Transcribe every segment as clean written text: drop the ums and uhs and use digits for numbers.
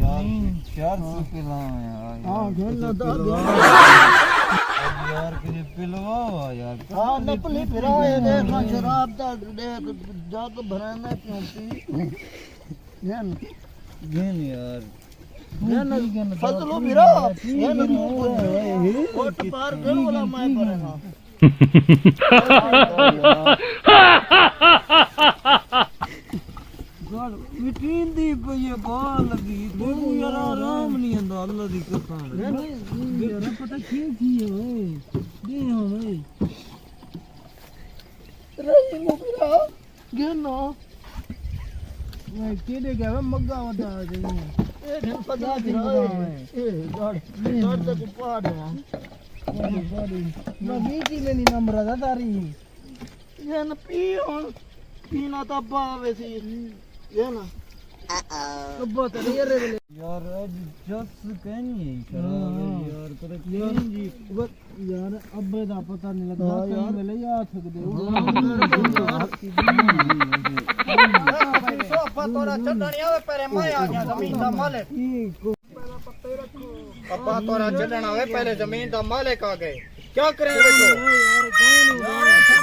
यार 400 पिला यार। हां घेन दा यार किने पिलवाओ यार। हां नपली फिरा ये देखना शराब दा देख जग भरना क्यों पी घेन यार फसलो फिरा घेन कोट पार घेन वाला मैं करेगा God, मिटीन दी ये बाल लगी तो यार आराम नहीं आंदा अल्लाह दी कसम यार पता की ओए दे ओए रही मुकरा गेनो मैं केले गया मग्गा वदा दे ए दिन पता फिरा ए गड़ तक पाड़ मैं बीची में नहीं नंबर दा तारी ये न पी हुन पीना तो बावे सी ये ना कब्बा तो यार यार आज जस कहनी है खराब यार पता क्यों जी बस यार अब्बे दा पता नहीं लगदा कहीं मिले या सकदे सोफा तोरा चढ़नी आवे पहले मैं आ गया जमीन दा मालिक अब्बा तोरा चढ़ना आवे पहले जमीन दा मालिक आ गए क्या करे बेटो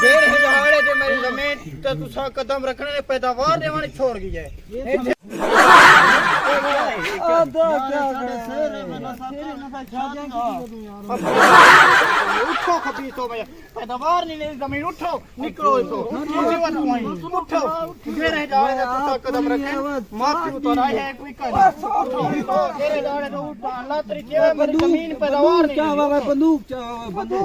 देर है जहाड़े जे मेरी जमीन ते तुसा कदम रखने ने पैदावार देवानी छोड़ गई है आदा क्या उठो खबी तो मैं पैदावार नहीं मेरी जमीन उठो निकलो तो उठो देर है जहाड़े तुसा कदम रखने माफी उतारा है कोई कर उठो देर है जहाड़े तो उठा अल्लाह तेरी जेब मेरी जमीन पैदावार नहीं क्या बाबा बंदूक बंदूक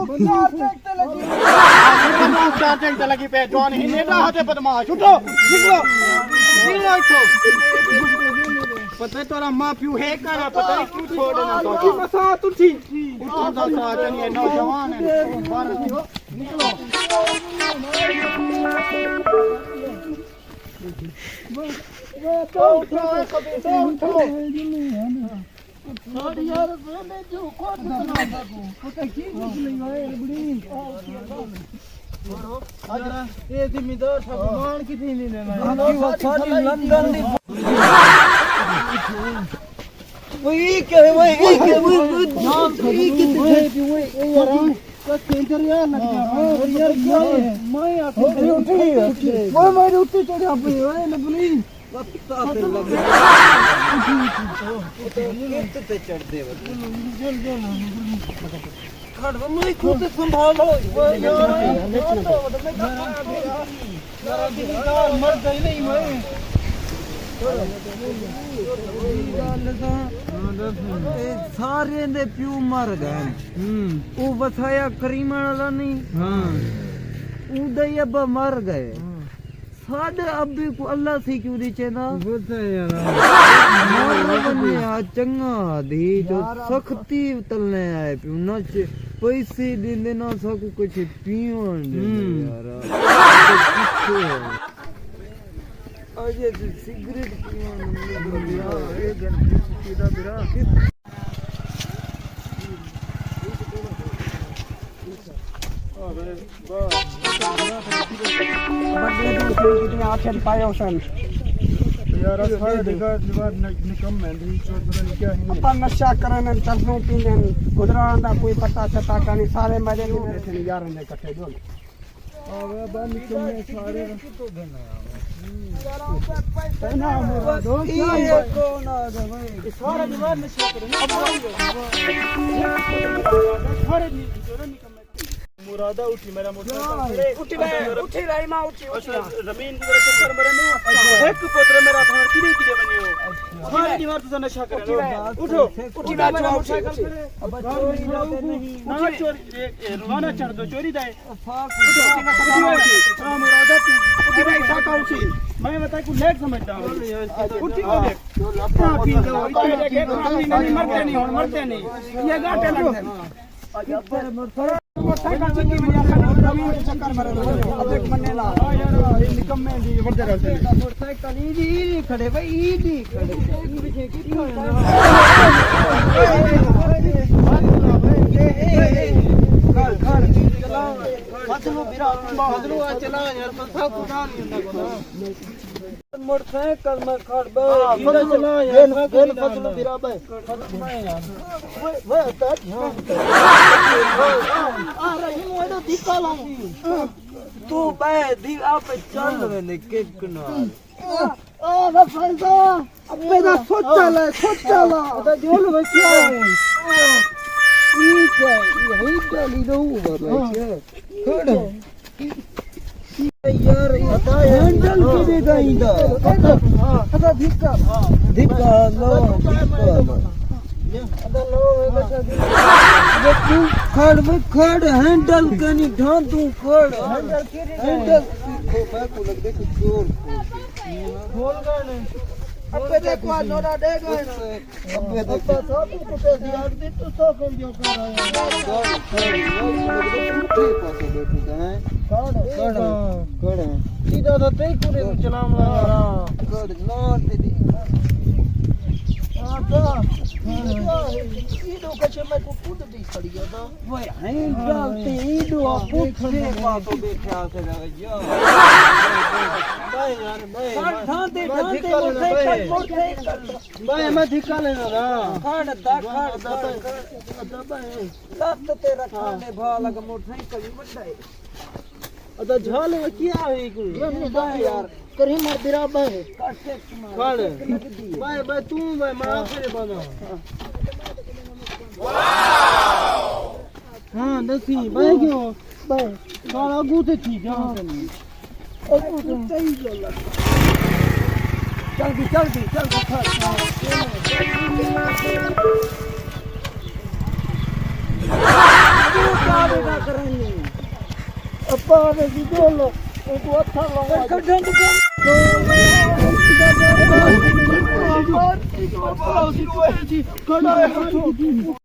चार टैंक लगी पे जवान ही नेता हाथे बदमाश उठो निकलो निकलो उठो पता तोरा माफियो है करा पता नहीं क्यों छोड़ देना तो बसा तू ठीक उठो दा साथ नहीं नौजवान है भारत हो निकलो उठो कभी उठो यार मैंने जो कोट सुना पता की नहीं है बड़ी ये जिम्मेदार था मान की थी नहीं लेना सारी लंदन दी वही के वही जान खड़ी कितने वही यार का सेंटर यार लग गया और यार क्या है मैं आके उठी वो मेरी उठी चढ़ा पे ओए लबली पत्ता पे लगे कितने चढ़ दे जल खड़ मैं खुद संभालो यार मर गई नहीं मैं सारे दे प्यू मर गए वो वसाया करीमन वाला नहीं हां उदे अब्बा मर गए साडे अब्बे को अल्लाह से क्यों दी चेना बता यार चंगा दी जो सख्ती तलने आए प्यू ना पैसे देंदे ना सकू कुछ पीवन यार अजे सिगरेट पीवन ये गन सीधा बिरा नशा करन चलने पीने उधरा कोई पता छता कहानी सारे मजे यार इकट्ठे जो मुरादा उठी मेरा उठी रही मां उठी जमीन की चक्कर मेरे नु एक पुत्र मेरा घर की नहीं किले बनियो सारी दीवार तो नशा करे उठो उठी ना चुआ उठी अब चोरी नहीं ना चोरी रवाना चढ़ दो चोरी दे उठो हां मुरादा उठी भाई साका उठी मैं बता को लेट समझता हूं उठी को देख अपना पी दो इतने देखे नहीं मरते नहीं हुन मरते नहीं ये घाटे लगते पर थोड़ा मोटरसाइकिल चक्की में चक्कर मारे अब एक मन्नेला निकम्मे दी वर्दे रहते मोटरसाइकिल ई खड़े भाई ई खड़े पीछे की घर चलाओ बदलू बिरा बदलू चला यार पता खुदा नहीं मोटरसाइकिल में खड़ बे फसलो बिरा बे वे ता आ रही मो एडो धिक्का लाऊं तू बे दी आप चल मैंने किक ना आ ना फैसा अबे दा सोचला दा जोल में क्या ठीक है यही डाली रहूं बाबा खड़ यार हैंडल के देगा इंदा अदा धिक्का धिक्का लो अदा लो ये तू खड़ हैंडल के नहीं ढां तू खड़ हैंडल मैं को लग दे कुछ जोर खोल गए अबे देखो नोरा दे गए अबे देखो सब कुछ यार दे तो सब कर जो कर रहा है खड़ सीधा तो ते पूरे चलाम लगा खड़ नोर दे आता सीधो कचे मैं को कूद दी खड़ी था वो हैंडल ते ईडो पूछे बातो देखा से यार भाई यार भाई ढांते भाई मैं धिक्का लेना ना खड़ लत तेरा खाने भा लग मोटरसाइकिल बड़ा है अदा झाल में क्या है कोई भाई यार करी मर बिरा भाई काटे खड़ भाई भाई तू भाई मां फिर बना हां दसी भाई क्यों भाई सारा गुते थी जहां से ओ तू सही चल जल्दी अपा ने दी बोलो ओ तू अच्छा लगा कड्ढन दुकान खड़ा है